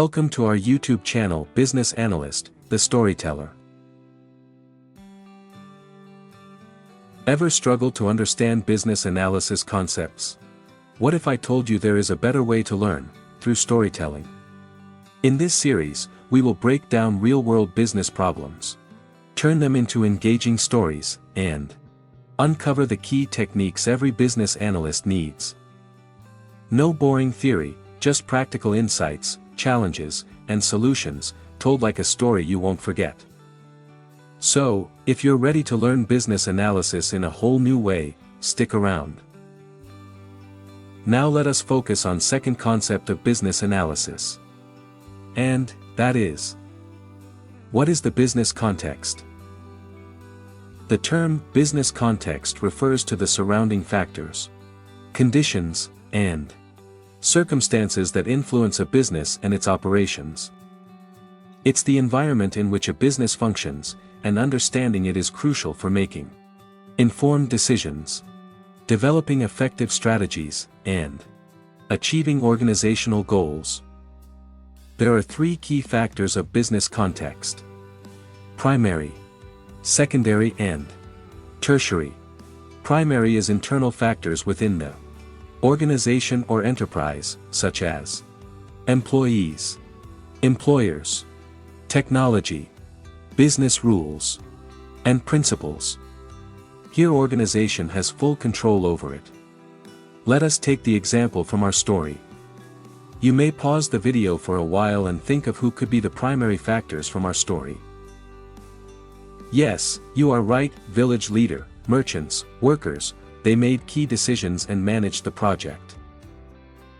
Welcome to our YouTube channel, Business Analyst, the Storyteller. Ever struggled to understand business analysis concepts? What if I told you there is a better way to learn, through storytelling? In this series, we will break down real-world business problems, turn them into engaging stories, and uncover the key techniques every business analyst needs. No boring theory, just practical insights, challenges, and solutions, told like a story you won't forget. So, if you're ready to learn business analysis in a whole new way, stick around. Now let us focus on second concept of business analysis. And, that is, what is the business context? The term business context refers to the surrounding factors, conditions, and circumstances that influence a business and its operations. It's the environment in which a business functions, and understanding it is crucial for making informed decisions, developing effective strategies, and achieving organizational goals. There are three key factors of business context: primary, secondary, and tertiary. Primary is internal factors within the organization or enterprise, such as employees, employers, technology, business rules, and principles. Here organization has full control over it. Let us take the example from our story. You may pause the video for a while and think of who could be the primary factors from our story. Yes, you are right, village leader, merchants, workers. They made key decisions and managed the project.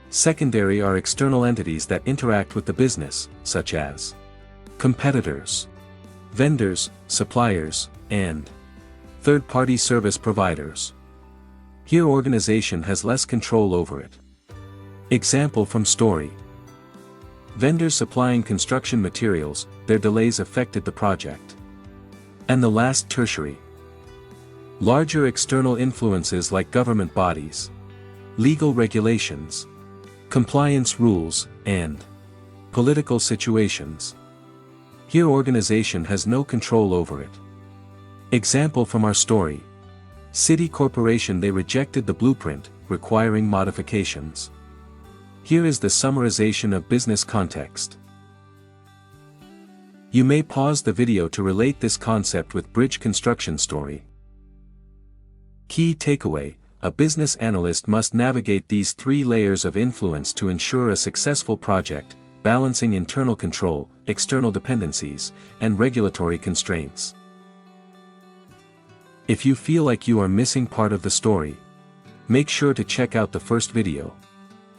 Secondary are external entities that interact with the business, such as competitors, vendors, suppliers, and third-party service providers. Here organization has less control over it. Example from story. Vendors supplying construction materials, their delays affected the project. And the last, tertiary. Larger external influences like government bodies, legal regulations, compliance rules, and political situations. Here organization has no control over it. Example from our story. City corporation, they rejected the blueprint, requiring modifications. Here is the summarization of business context. You may pause the video to relate this concept with bridge construction story. Key takeaway: a business analyst must navigate these three layers of influence to ensure a successful project, balancing internal control, external dependencies, and regulatory constraints. If you feel like you are missing part of the story, make sure to check out the first video.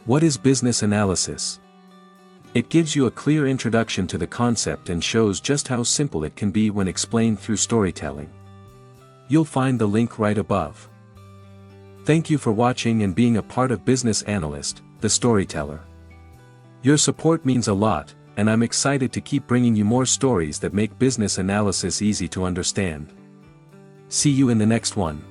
What is business analysis? It gives you a clear introduction to the concept and shows just how simple it can be when explained through storytelling. You'll find the link right above. Thank you for watching and being a part of Business Analyst, the Storyteller. Your support means a lot, and I'm excited to keep bringing you more stories that make business analysis easy to understand. See you in the next one.